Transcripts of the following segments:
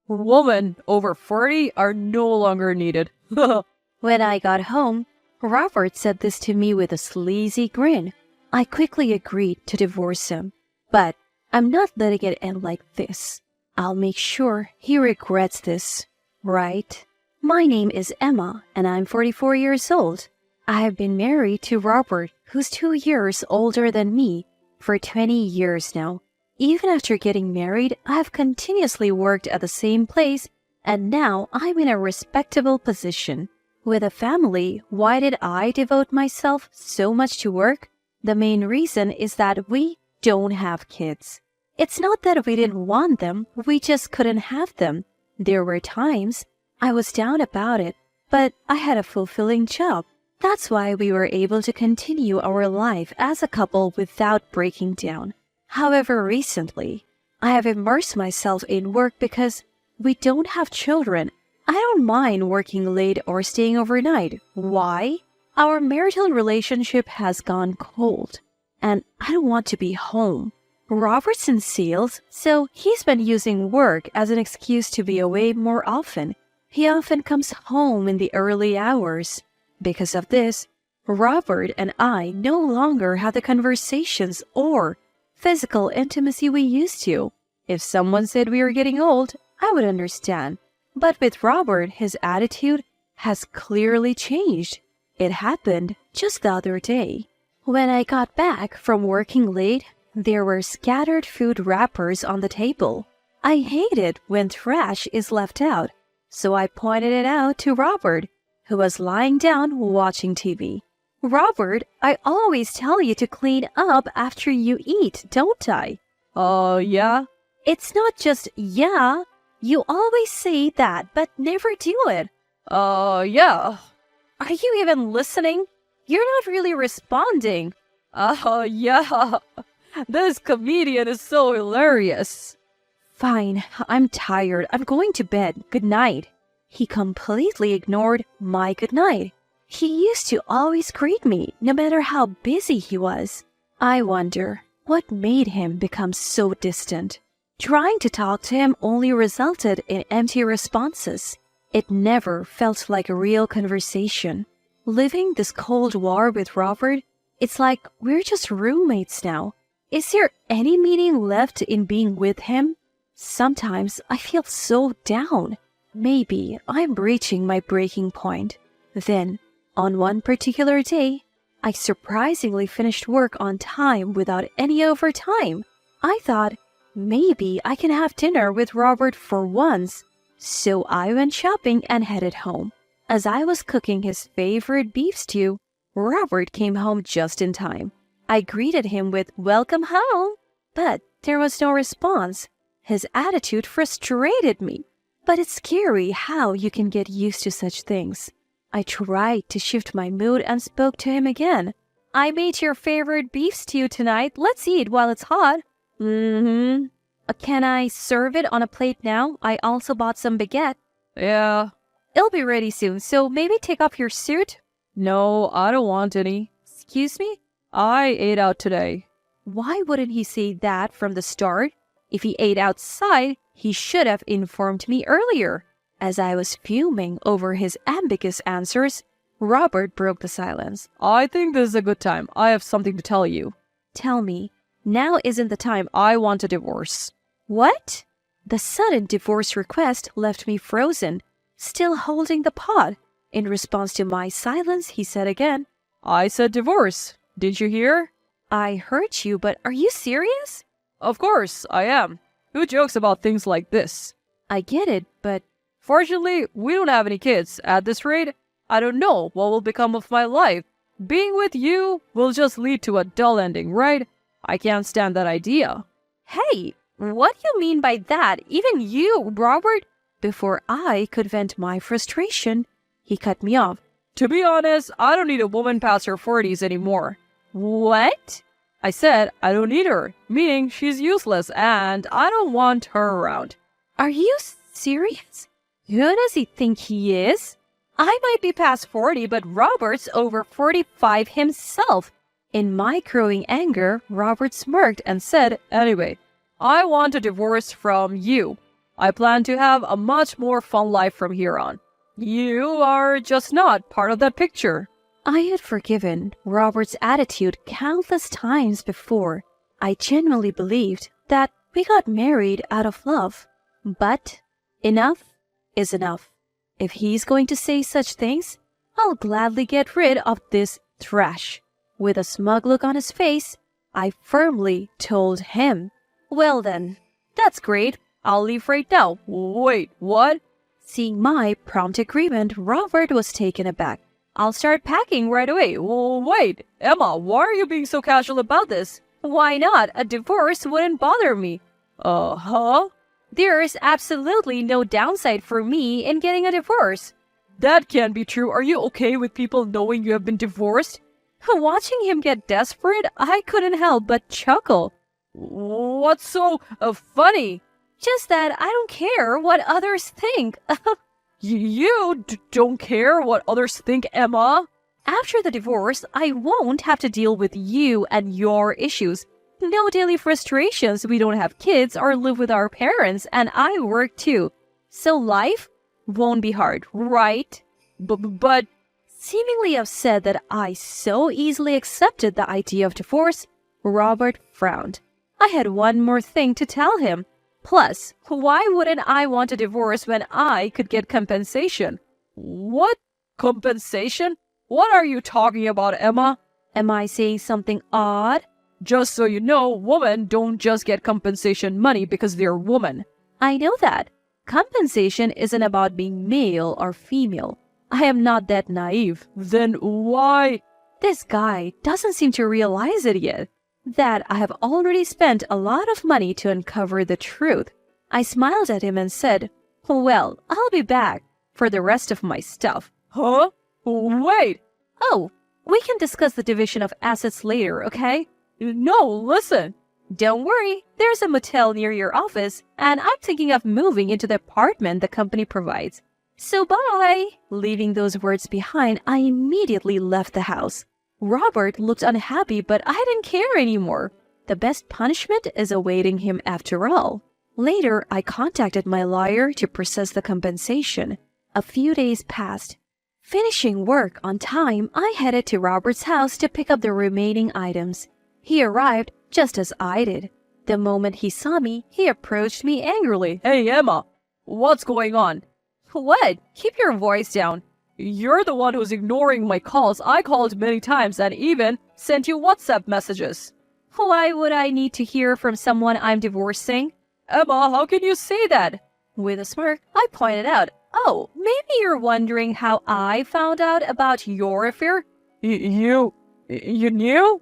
Women over 40 are no longer needed. When I got home, Robert said this to me with a sleazy grin. I quickly agreed to divorce him, but I'm not letting it end like this. I'll make sure he regrets this, right? My name is Emma, and I'm 44 years old. I have been married to Robert, who's 2 years older than me, for 20 years now. Even after getting married, I've continuously worked at the same place, and now I'm in a respectable position. With a family, why did I devote myself so much to work? The main reason is that we don't have kids. It's not that we didn't want them, we just couldn't have them. There were times I was down about it, but I had a fulfilling job. That's why we were able to continue our life as a couple without breaking down. However, recently, I have immersed myself in work because we don't have children. I don't mind working late or staying overnight. Why? Our marital relationship has gone cold, and I don't want to be home. Robert's in sales, so he's been using work as an excuse to be away more often. He often comes home in the early hours. Because of this, Robert and I no longer have the conversations or physical intimacy we used to. If someone said we were getting old, I would understand. But with Robert, his attitude has clearly changed. It happened just the other day. When I got back from working late, there were scattered food wrappers on the table. I hate it when trash is left out, so I pointed it out to Robert, who was lying down watching TV. Robert, I always tell you to clean up after you eat, don't I? Yeah? It's not just yeah. You always say that, but never do it. Yeah. Are you even listening? You're not really responding. Yeah. This comedian is so hilarious. Fine, I'm tired. I'm going to bed. Good night. He completely ignored my good night. He used to always greet me, no matter how busy he was. I wonder what made him become so distant. Trying to talk to him only resulted in empty responses. It never felt like a real conversation. Living this Cold War with Robert, it's like we're just roommates now. Is there any meaning left in being with him? Sometimes I feel so down. Maybe I'm reaching my breaking point. Then, on one particular day, I surprisingly finished work on time without any overtime. I thought, maybe I can have dinner with Robert for once. So I went shopping and headed home. As I was cooking his favorite beef stew, Robert came home just in time. I greeted him with "Welcome home," but there was no response. His attitude frustrated me. But it's scary how you can get used to such things. I tried to shift my mood and spoke to him again. "I made your favorite beef stew tonight. Let's eat while it's hot." Mm-hmm. Can I serve it on a plate now? I also bought some baguette. Yeah. It'll be ready soon, so maybe take off your suit. No, I don't want any. Excuse me? I ate out today. Why wouldn't he say that from the start? If he ate outside, he should have informed me earlier. As I was fuming over his ambiguous answers, Robert broke the silence. I think this is a good time. I have something to tell you. Tell me. Now isn't the time. I want a divorce. What? The sudden divorce request left me frozen, still holding the pot. In response to my silence, he said again, I said divorce. Did you hear? I heard you, but are you serious? Of course, I am. Who jokes about things like this? I get it, but fortunately, we don't have any kids. At this rate, I don't know what will become of my life. Being with you will just lead to a dull ending, right? I can't stand that idea. Hey, what do you mean by that? Even you, Robert? Before I could vent my frustration, he cut me off. To be honest, I don't need a woman past her 40s anymore. What? I said I don't need her, meaning she's useless and I don't want her around. Are you serious? Who does he think he is? I might be past 40, but Robert's over 45 himself. In my growing anger, Robert smirked and said, Anyway, I want a divorce from you. I plan to have a much more fun life from here on. You are just not part of that picture. I had forgiven Robert's attitude countless times before. I genuinely believed that we got married out of love. But enough is enough. If he's going to say such things, I'll gladly get rid of this trash. With a smug look on his face, I firmly told him, "Well then, that's great. I'll leave right now." Wait, what? Seeing my prompt agreement, Robert was taken aback. I'll start packing right away. Wait, Emma, why are you being so casual about this? Why not? A divorce wouldn't bother me. Huh? There's absolutely no downside for me in getting a divorce. That can't be true. Are you okay with people knowing you have been divorced? Watching him get desperate, I couldn't help but chuckle. What's so funny? Just that I don't care what others think. You don't care what others think, Emma? After the divorce, I won't have to deal with you and your issues. No daily frustrations. We don't have kids or live with our parents, and I work too. So life won't be hard, right? But seemingly upset that I so easily accepted the idea of divorce, Robert frowned. I had one more thing to tell him. Plus, why wouldn't I want a divorce when I could get compensation? What? Compensation? What are you talking about, Emma? Am I saying something odd? Just so you know, women don't just get compensation money because they're women. I know that. Compensation isn't about being male or female. I am not that naive. Then why? This guy doesn't seem to realize it yet. That I have already spent a lot of money to uncover the truth. I smiled at him and said, "Well, I'll be back for the rest of my stuff." Huh? Wait! Oh, we can discuss the division of assets later, okay? No, listen. Don't worry, there's a motel near your office, and I'm thinking of moving into the apartment the company provides. So bye! Leaving those words behind, I immediately left the house. Robert looked unhappy, but I didn't care anymore. The best punishment is awaiting him after all. Later, I contacted my lawyer to process the compensation. A few days passed. Finishing work on time, I headed to Robert's house to pick up the remaining items. He arrived just as I did. The moment he saw me, he approached me angrily. Hey, Emma, what's going on? What? Keep your voice down. You're the one who's ignoring my calls. I called many times and even sent you WhatsApp messages. Why would I need to hear from someone I'm divorcing? Emma, how can you say that? With a smirk, I pointed out, "Oh, maybe you're wondering how I found out about your affair?" You knew?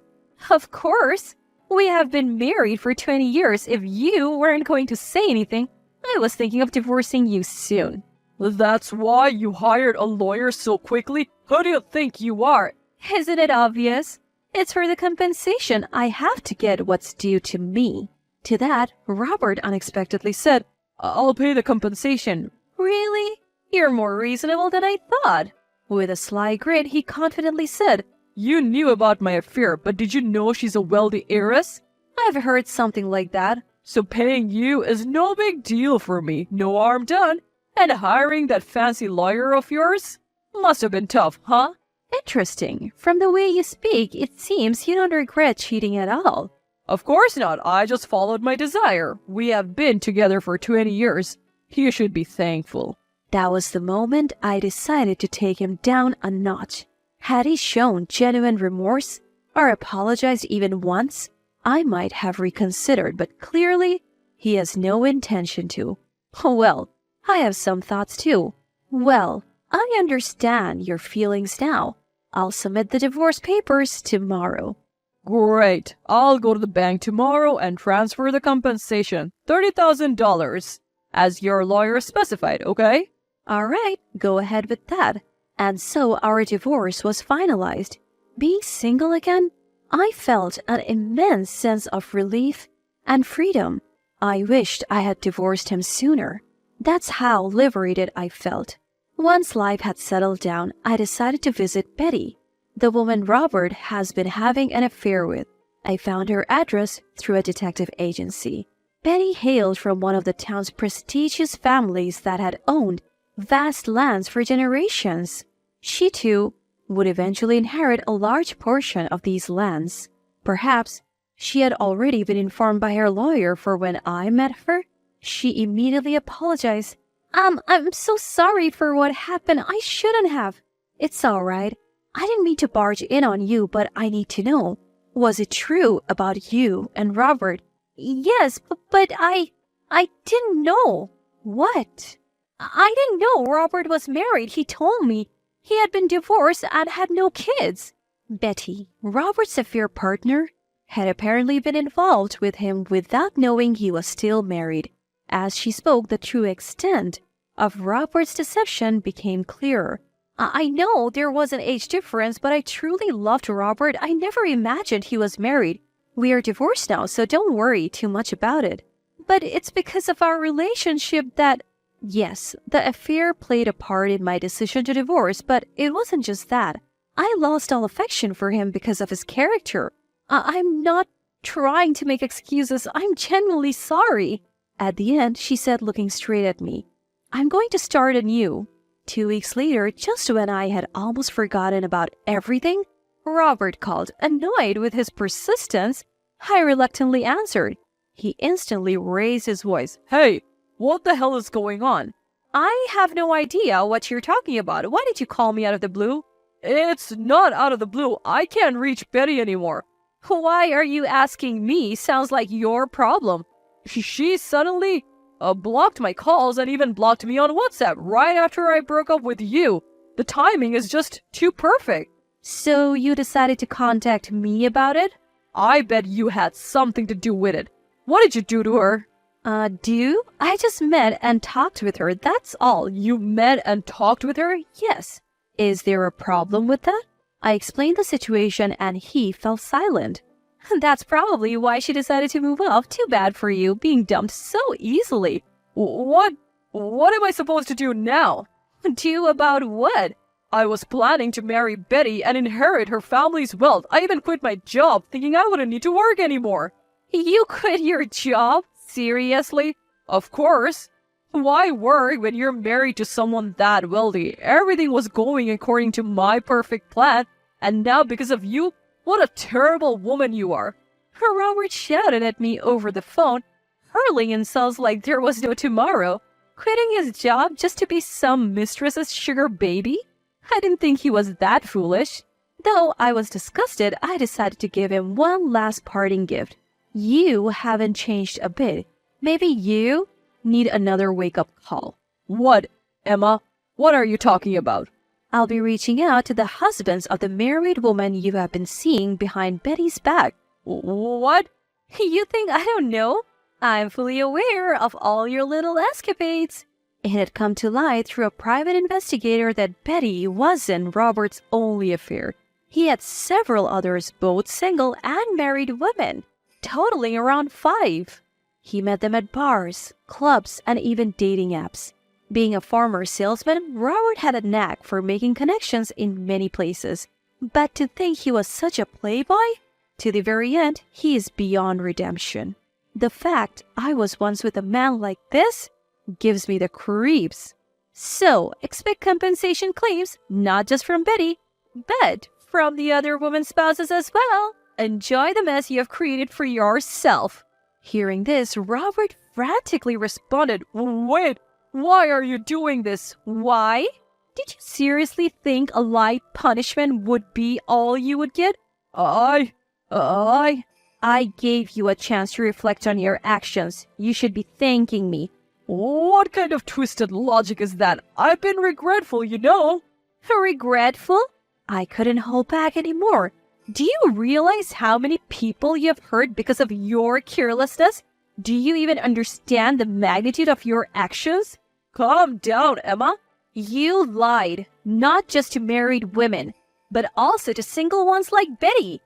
Of course. We have been married for 20 years. If you weren't going to say anything, I was thinking of divorcing you soon. That's why you hired a lawyer so quickly? Who do you think you are? Isn't it obvious? It's for the compensation. I have to get what's due to me. To that, Robert unexpectedly said, "I'll pay the compensation." "Really? You're more reasonable than I thought." With a sly grin, he confidently said, "You knew about my affair, but did you know she's a wealthy heiress?" "I've heard something like that." "So paying you is no big deal for me. No harm done. And hiring that fancy lawyer of yours? Must have been tough, huh?" "Interesting. From the way you speak, it seems you don't regret cheating at all." "Of course not. I just followed my desire. We have been together for 20 years. You should be thankful." That was the moment I decided to take him down a notch. Had he shown genuine remorse or apologized even once, I might have reconsidered, but clearly he has no intention to. Well, I have some thoughts too. Well, I understand your feelings now. I'll submit the divorce papers tomorrow. Great. I'll go to the bank tomorrow and transfer the compensation, $30,000, as your lawyer specified, okay? All right, go ahead with that. And so our divorce was finalized. Being single again, I felt an immense sense of relief and freedom. I wished I had divorced him sooner. That's how liberated I felt. Once life had settled down, I decided to visit Betty, the woman Robert has been having an affair with. I found her address through a detective agency. Betty hailed from one of the town's prestigious families that had owned vast lands for generations. She, too, would eventually inherit a large portion of these lands. Perhaps she had already been informed by her lawyer, for when I met her, she immediately apologized. I'm so sorry for what happened. I shouldn't have. It's all right. I didn't mean to barge in on you, but I need to know. Was it true about you and Robert? Yes, but I didn't know. What? I didn't know Robert was married. He told me he had been divorced and had no kids. Betty, Robert's affair partner, had apparently been involved with him without knowing he was still married. As she spoke, the true extent of Robert's deception became clearer. I know there was an age difference, but I truly loved Robert. I never imagined he was married. We are divorced now, so don't worry too much about it. But it's because of our relationship that... Yes, the affair played a part in my decision to divorce, but it wasn't just that. I lost all affection for him because of his character. I'm not trying to make excuses. I'm genuinely sorry. At the end, she said, looking straight at me, I'm going to start anew. 2 weeks later, just when I had almost forgotten about everything, Robert called. Annoyed with his persistence, I reluctantly answered. He instantly raised his voice. Hey, what the hell is going on? I have no idea what you're talking about. Why did you call me out of the blue? It's not out of the blue. I can't reach Betty anymore. Why are you asking me? Sounds like your problem. She suddenly blocked my calls and even blocked me on WhatsApp right after I broke up with you. The timing is just too perfect. So you decided to contact me about it? I bet you had something to do with it. What did you do to her? Do? I just met and talked with her, that's all. You met and talked with her? Yes. Is there a problem with that? I explained the situation and he fell silent. That's probably why she decided to move off. Too bad for you, being dumped so easily. What am I supposed to do now? Do about what? I was planning to marry Betty and inherit her family's wealth. I even quit my job, thinking I wouldn't need to work anymore. You quit your job? Seriously? Of course. Why worry when you're married to someone that wealthy? Everything was going according to my perfect plan, and now because of you, what a terrible woman you are. Robert shouted at me over the phone, hurling insults like there was no tomorrow. Quitting his job just to be some mistress's sugar baby? I didn't think he was that foolish. Though I was disgusted, I decided to give him one last parting gift. You haven't changed a bit. Maybe you need another wake-up call. What, Emma? What are you talking about? I'll be reaching out to the husbands of the married woman you have been seeing behind Betty's back. What? You think I don't know? I'm fully aware of all your little escapades. It had come to light through a private investigator that Betty wasn't Robert's only affair. He had several others, both single and married women, totaling around 5. He met them at bars, clubs, and even dating apps. Being a former salesman, Robert had a knack for making connections in many places. But to think he was such a playboy? To the very end, he is beyond redemption. The fact I was once with a man like this gives me the creeps. So, expect compensation claims, not just from Betty, but from the other woman's spouses as well. Enjoy the mess you have created for yourself. Hearing this, Robert frantically responded, Wait, why are you doing this? Why? Did you seriously think a light punishment would be all you would get? I gave you a chance to reflect on your actions. You should be thanking me. What kind of twisted logic is that? I've been regretful, you know. Regretful? I couldn't hold back anymore. Do you realize how many people you have hurt because of your carelessness? Do you even understand the magnitude of your actions? Calm down, Emma. You lied, not just to married women, but also to single ones like Betty.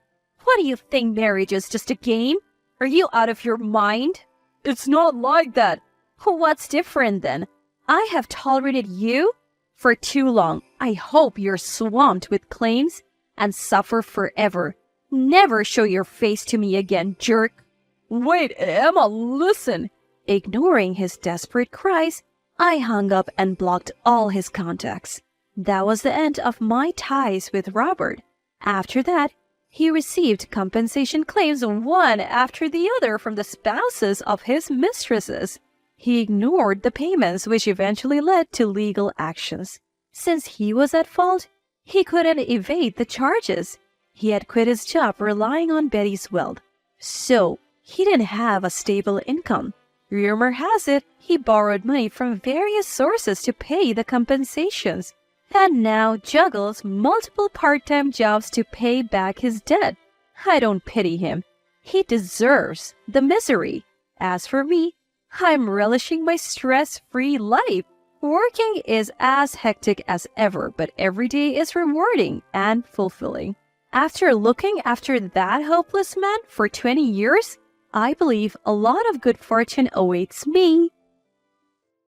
What do you think marriage is, just a game? Are you out of your mind? It's not like that. What's different then? I have tolerated you for too long. I hope you're swamped with claims and suffer forever. Never show your face to me again, jerk. Wait, Emma, listen. Ignoring his desperate cries, I hung up and blocked all his contacts. That was the end of my ties with Robert. After that, he received compensation claims one after the other from the spouses of his mistresses. He ignored the payments, which eventually led to legal actions. Since he was at fault, he couldn't evade the charges. He had quit his job relying on Betty's wealth, so he didn't have a stable income. Rumor has it he borrowed money from various sources to pay the compensations, and now juggles multiple part-time jobs to pay back his debt. I don't pity him. He deserves the misery. As for me, I'm relishing my stress-free life. Working is as hectic as ever, but every day is rewarding and fulfilling. After looking after that hopeless man for 20 years, I believe a lot of good fortune awaits me.